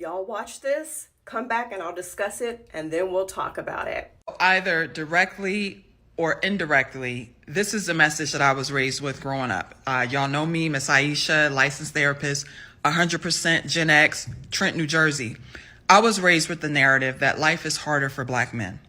Y'all watch this, come back and I'll discuss it, and then we'll talk about it. Either directly or indirectly, this is the message that I was raised with growing up. Y'all know me, Miss Aisha, licensed therapist, 100% Gen X, Trent, New Jersey. I was raised with the narrative that life is harder for Black men,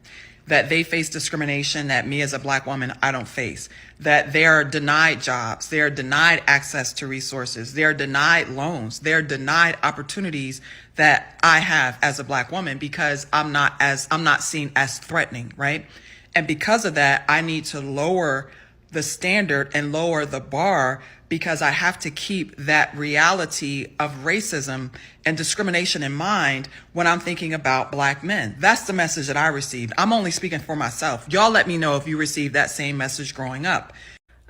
that they face discrimination that me as a Black woman, I don't face, that they are denied jobs, they are denied access to resources, they are denied loans, they are denied opportunities that I have as a Black woman because I'm not seen as threatening, right? And because of that, I need to lower the standard and lower the bar because I have to keep that reality of racism and discrimination in mind when I'm thinking about Black men. That's the message that I received. I'm only speaking for myself. Y'all let me know if you received that same message growing up.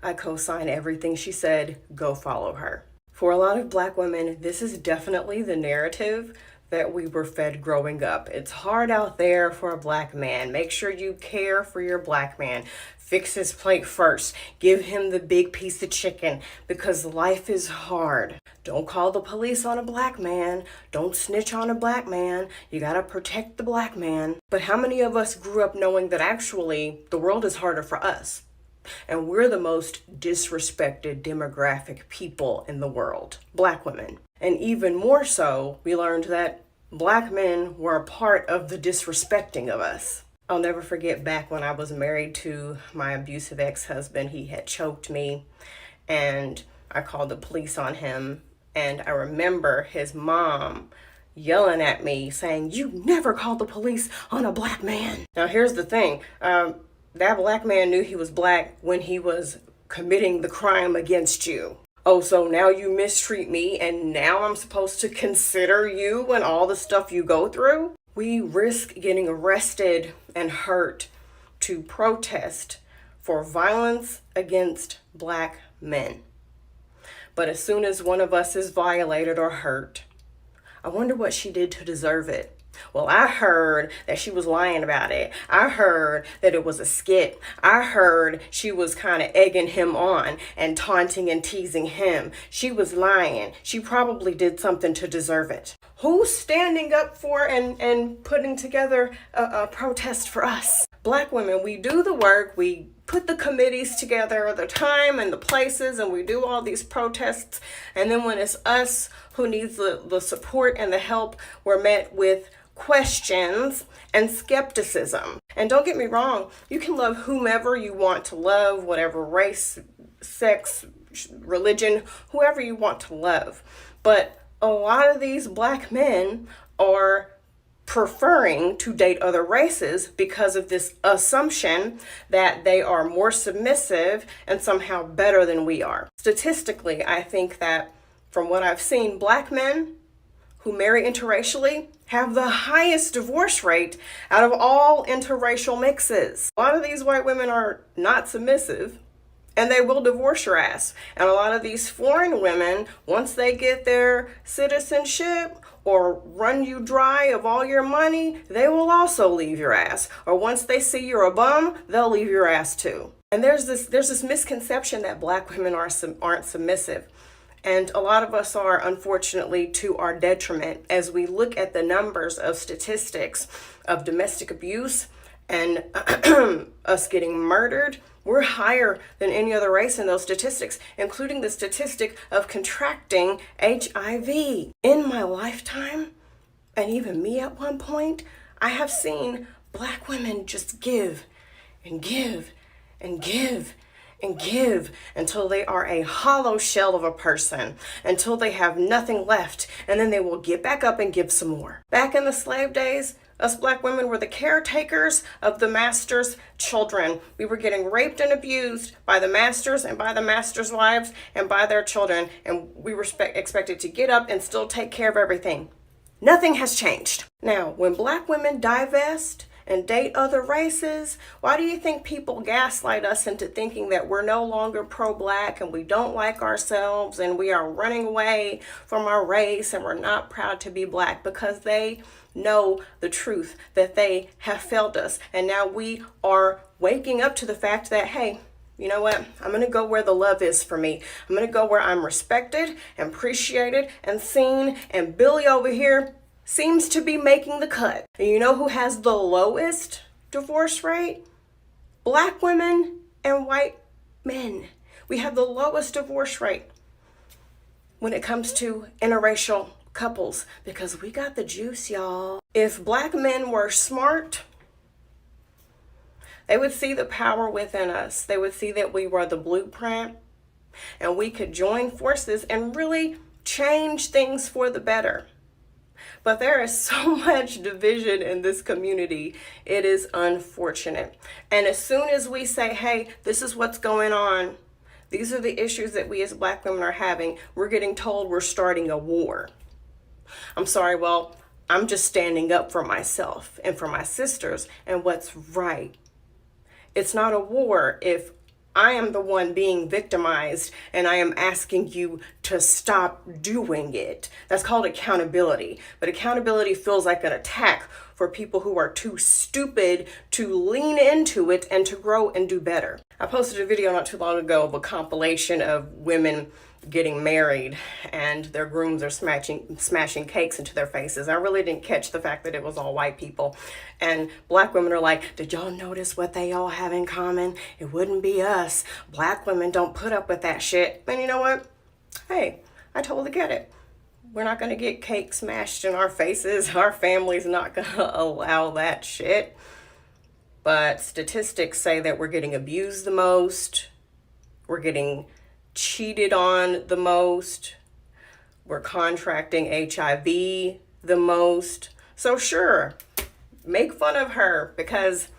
I co-sign everything she said. Go follow her. For a lot of Black women, this is definitely the narrative that we were fed growing up. It's hard out there for a Black man. Make sure you care for your Black man. Fix his plate first. Give him the big piece of chicken because life is hard. Don't call the police on a Black man. Don't snitch on a Black man. You gotta protect the Black man. But how many of us grew up knowing that actually the world is harder for us? And we're the most disrespected demographic people in the world, Black women. And even more so, we learned that Black men were a part of the disrespecting of us. I'll never forget back when I was married to my abusive ex-husband. He had choked me and I called the police on him. And I remember his mom yelling at me saying, "You never called the police on a Black man." Now here's the thing. That Black man knew he was Black when he was committing the crime against you. Oh, so now you mistreat me and now I'm supposed to consider you and all the stuff you go through? We risk getting arrested and hurt to protest for violence against Black men. But as soon as one of us is violated or hurt, I wonder what she did to deserve it. Well, I heard that she was lying about it. I heard that it was a skit. I heard she was kind of egging him on and taunting and teasing him. She was lying. She probably did something to deserve it. Who's standing up for and putting together a protest for us? Black women, we do the work. We put the committees together, the time and the places, and we do all these protests. And then when it's us who needs the support and the help, we're met with questions and skepticism. And don't get me wrong, you can love whomever you want to love, whatever race, sex, religion, whoever you want to love. But a lot of these Black men are preferring to date other races because of this assumption that they are more submissive and somehow better than we are. Statistically, I think that from what I've seen, Black men who marry interracially have the highest divorce rate out of all interracial mixes. A lot of these white women are not submissive and they will divorce your ass. And a lot of these foreign women, once they get their citizenship or run you dry of all your money, they will also leave your ass. Or once they see you're a bum, they'll leave your ass too. And there's this misconception that Black women aren't submissive. And a lot of us are, unfortunately, to our detriment as we look at the numbers of statistics of domestic abuse and us getting murdered. We're higher than any other race in those statistics, including the statistic of contracting HIV. In my lifetime, and even me at one point, I have seen Black women just give and give and give and give until they are a hollow shell of a person, until they have nothing left, and then they will get back up and give some more. Back in the slave days, us Black women were the caretakers of the master's children. We were getting raped and abused by the masters and by the master's wives and by their children, and we were expected to get up and still take care of everything. Nothing has changed. Now, when Black women divest and date other races, why do you think people gaslight us into thinking that we're no longer pro-Black and we don't like ourselves and we are running away from our race and we're not proud to be Black? Because they know the truth that they have failed us. And now we are waking up to the fact that, hey, you know what? I'm going to go where the love is for me. I'm going to go where I'm respected and appreciated and seen. And Billy over here, seems to be making the cut. And you know who has the lowest divorce rate? Black women and white men. We have the lowest divorce rate when it comes to interracial couples because we got the juice, y'all. If black men were smart, they would see the power within us. They would see that we were the blueprint and we could join forces and really change things for the better. But there is so much division in this community. It is unfortunate. And as soon as we say, hey, this is what's going on, these are the issues that we as black women are having, we're getting told we're starting a war. I'm sorry, well, I'm just standing up for myself and for my sisters and what's right. It's not a war if I am the one being victimized and I am asking you to stop doing it. That's called accountability. But accountability feels like an attack for people who are too stupid to lean into it and to grow and do better. I posted a video not too long ago of a compilation of women getting married and their grooms are smashing cakes into their faces. I really didn't catch the fact that it was all white people. And black women are like, did y'all notice what they all have in common? It wouldn't be us. Black women don't put up with that shit. And you know what? Hey, I totally get it. We're not going to get cake smashed in our faces. Our family's not going to allow that shit. But statistics say that we're getting abused the most. We're getting cheated on the most. We're contracting HIV the most. So sure, make fun of her because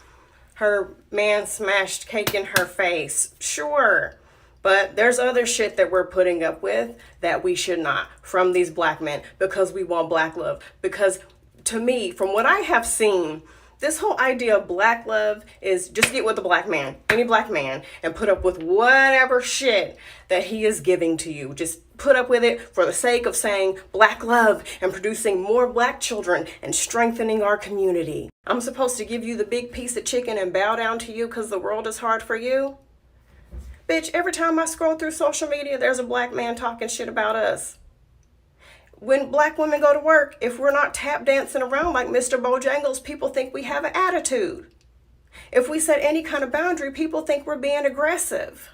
her man smashed cake in her face. Sure. But there's other shit that we're putting up with that we should not from these black men because we want black love. Because to me, from what I have seen, this whole idea of black love is just get with a black man, any black man, and put up with whatever shit that he is giving to you. Just put up with it for the sake of saying black love and producing more black children and strengthening our community. I'm supposed to give you the big piece of chicken and bow down to you because the world is hard for you? Bitch, every time I scroll through social media, there's a black man talking shit about us. When black women go to work, if we're not tap dancing around like Mr. Bojangles, people think we have an attitude. If we set any kind of boundary, people think we're being aggressive.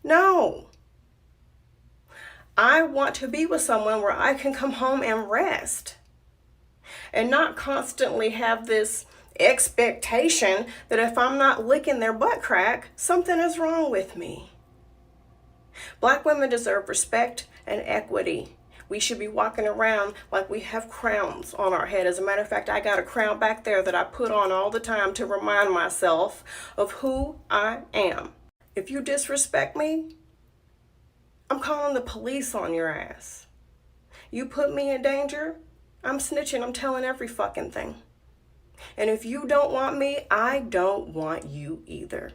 No. I want to be with someone where I can come home and rest and not constantly have this expectation that if I'm not licking their butt crack, something is wrong with me. Black women deserve respect and equity. We should be walking around like we have crowns on our head. As a matter of fact, I got a crown back there that I put on all the time to remind myself of who I am. If you disrespect me, I'm calling the police on your ass. You put me in danger, I'm snitching, I'm telling every fucking thing. And if you don't want me, I don't want you either.